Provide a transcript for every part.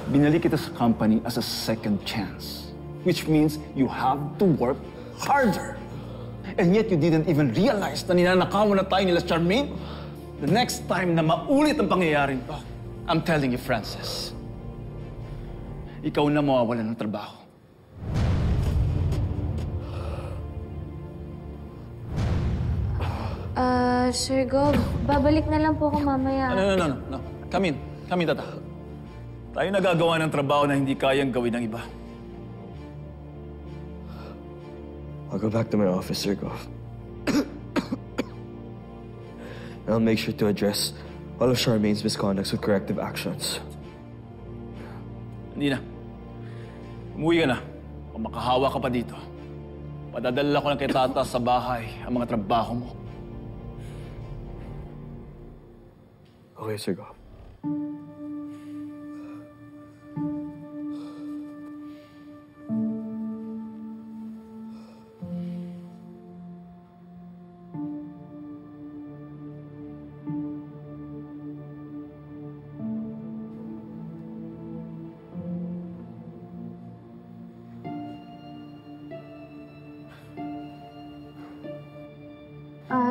Binalik kita sa company as a second chance. Which means you have to work harder. And yet you didn't even realize na ninanakawan na tayo nila Charmaine. The next time na maulit ang pangyayaring to, I'm telling you, Francis, ikaw na mawawalan ng trabaho. Sir Gov, babalik na lang po ako mamaya. No. Come in, tata. Tayo nagagawa ng trabaho na hindi kayang gawin ng iba. I'll go back to my office, Sir Gov. I'll make sure to address all of Charmaine's misconducts with corrective actions. Hindi na. Umuwi ka na. Kung makahawa ka pa dito, padadala ko lang kay Tata sa bahay ang mga trabaho mo. Okay, Sir Gov.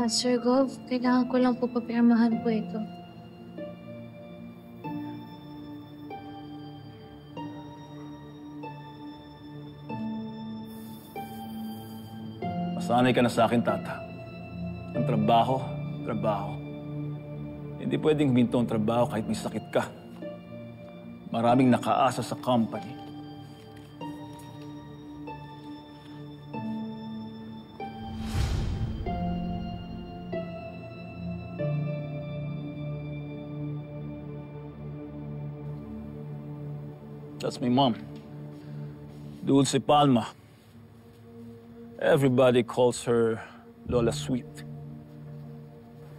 Sir Gov, kailangan ko lang po papirmahan po ito. Masanay ka na sa akin, Tata. Ang trabaho. Hindi pwedeng huminto ang trabaho kahit may sakit ka. Maraming nakaasa sa company. That's my mom, Dulce Palma. Everybody calls her Lola Sweet.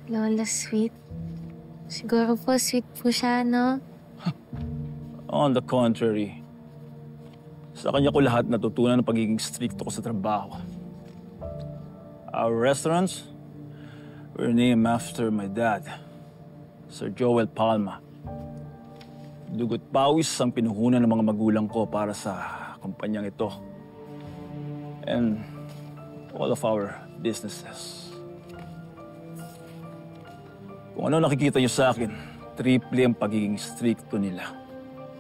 Lola Sweet? Siguro po, sweet po siya, no? On the contrary, sa kanya ko lahat natutunan ng pagiging stricto ko sa trabaho. Our restaurants were named after my dad, Sir Joel Palma. Dugot pawis ang pinuhunan ng mga magulang ko para sa kumpanyang ito. And all of our businesses. Kung ano nakikita niyo sa akin, triple ang pagiging stricto nila.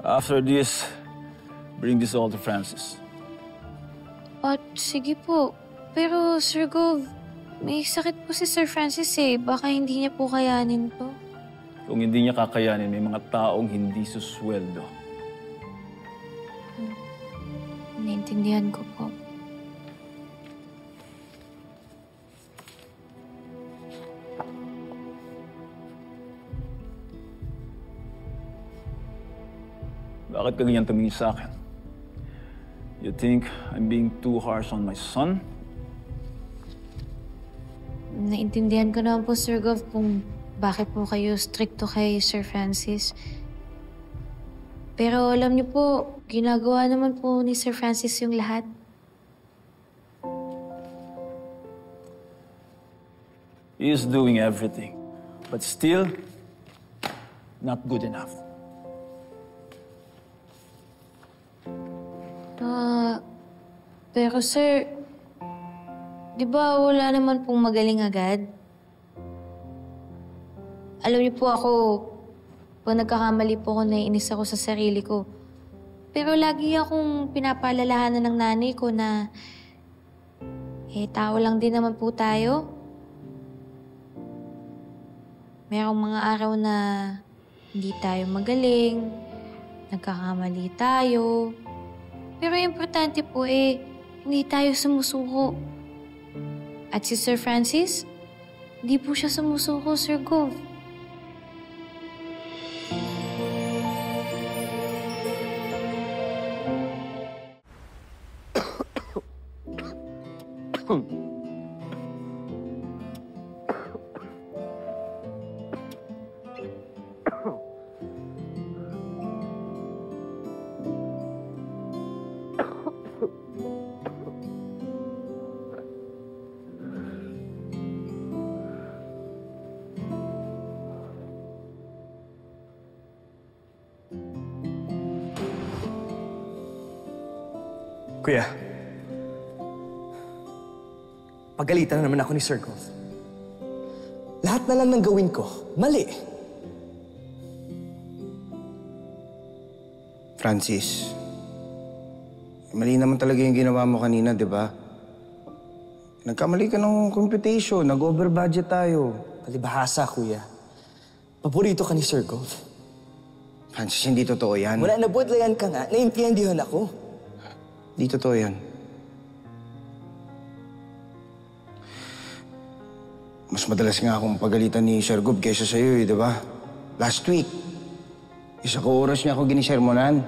After this, bring this all to Francis. Sige po. Pero, Sir Gov, may sakit po si Sir Francis eh. Baka hindi niya po kayanin to. Kung hindi niya kakayanin, may mga taong hindi susweldo. Naintindihan ko po. Bakit ka ganyan tumingin sa akin? You think I'm being too harsh on my son? Naintindihan ko naman po, Sir Gov, kung bakit po kayo stricto kay Sir Francis. Pero alam niyo po, ginagawa naman po ni Sir Francis yung lahat. He is doing everything, but still not good enough. Pero sir, di ba wala naman pong magaling agad? Alam niyo po ako, pag nagkakamali po ako, naiinis ako sa sarili ko. Pero lagi akong pinapaalalahanan ng nanay ko na, tao lang din naman po tayo. Mayroong mga araw na hindi tayo magaling, nagkakamali tayo. Pero importante po hindi tayo sumusuko. At si Sir Francis, hindi po siya sumusuko, Sir Gov. Kuya, pagalitan na naman ako ni Sir Golf. Lahat na lang ng gawin ko, mali. Francis, mali naman talaga yung ginawa mo kanina, di ba? Nagkamali ka ng computation, nag-over budget tayo. Palibhasa, kuya. Paborito ka ni Sir Golf. Francis, hindi totoo yan. Mula nabudlayan ka nga, naiintindihan ako. Hindi totoo yan. Mas madalas nga akong pagalitan ni Sir Gob kaysa sa'yo di ba? Last week, isa ko oras niya ako ginisermonan.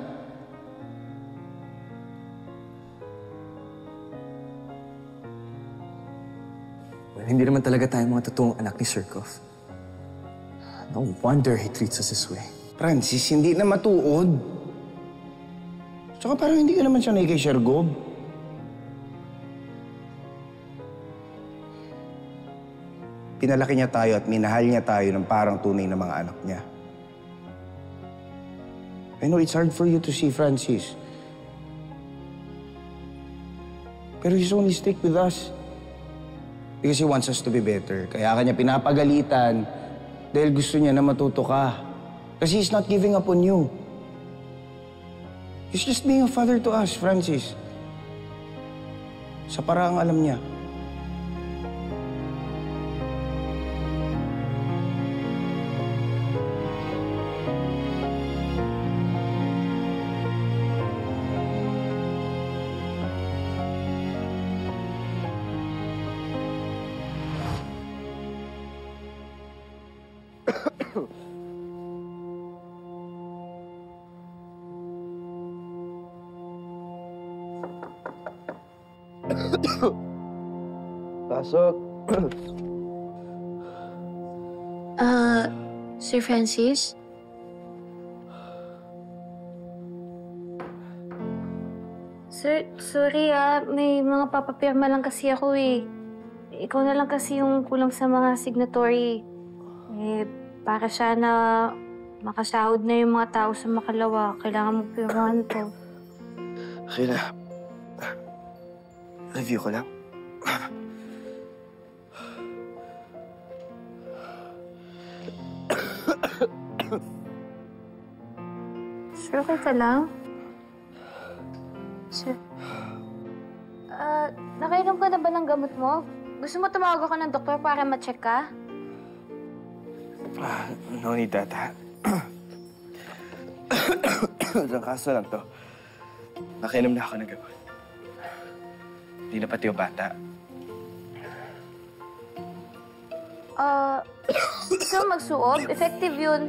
Well, hindi naman talaga tayo mga totoong anak ni Sir Golf. No wonder he treats us this way. Francis, hindi na matuod. Tsaka parang hindi ka naman sanay kay Sir Gob. Pinalaki niya tayo at minahal niya tayo ng parang tunay na mga anak niya. I know it's hard for you to see, Francis. Pero he's only stick with us. Because he wants us to be better. Kaya kanya pinapagalitan dahil gusto niya na matuto ka. Kasi he's not giving up on you. He's just being a father to us, Francis. Sa paraang alam niya. Pasok. Sir Francis? Sir, sorry may mga papapirma lang kasi ako eh. Ikaw na lang kasi yung kulang sa mga signatory. Para sana makasahod na yung mga tao sa Makalawa. Kailangan mo pirmahan to. Okay na. Review ko lang. Sir, okay ka lang? Sir. Nakainom ka na ba ng gamot mo? Gusto mo tumawag ako ng doktor para ma-check ka? No need that, ha? Isang kaso lang to. Nakainom na ako ng gamot. Hindi na pati yung bata. Ikaw magsuot? Effective yun.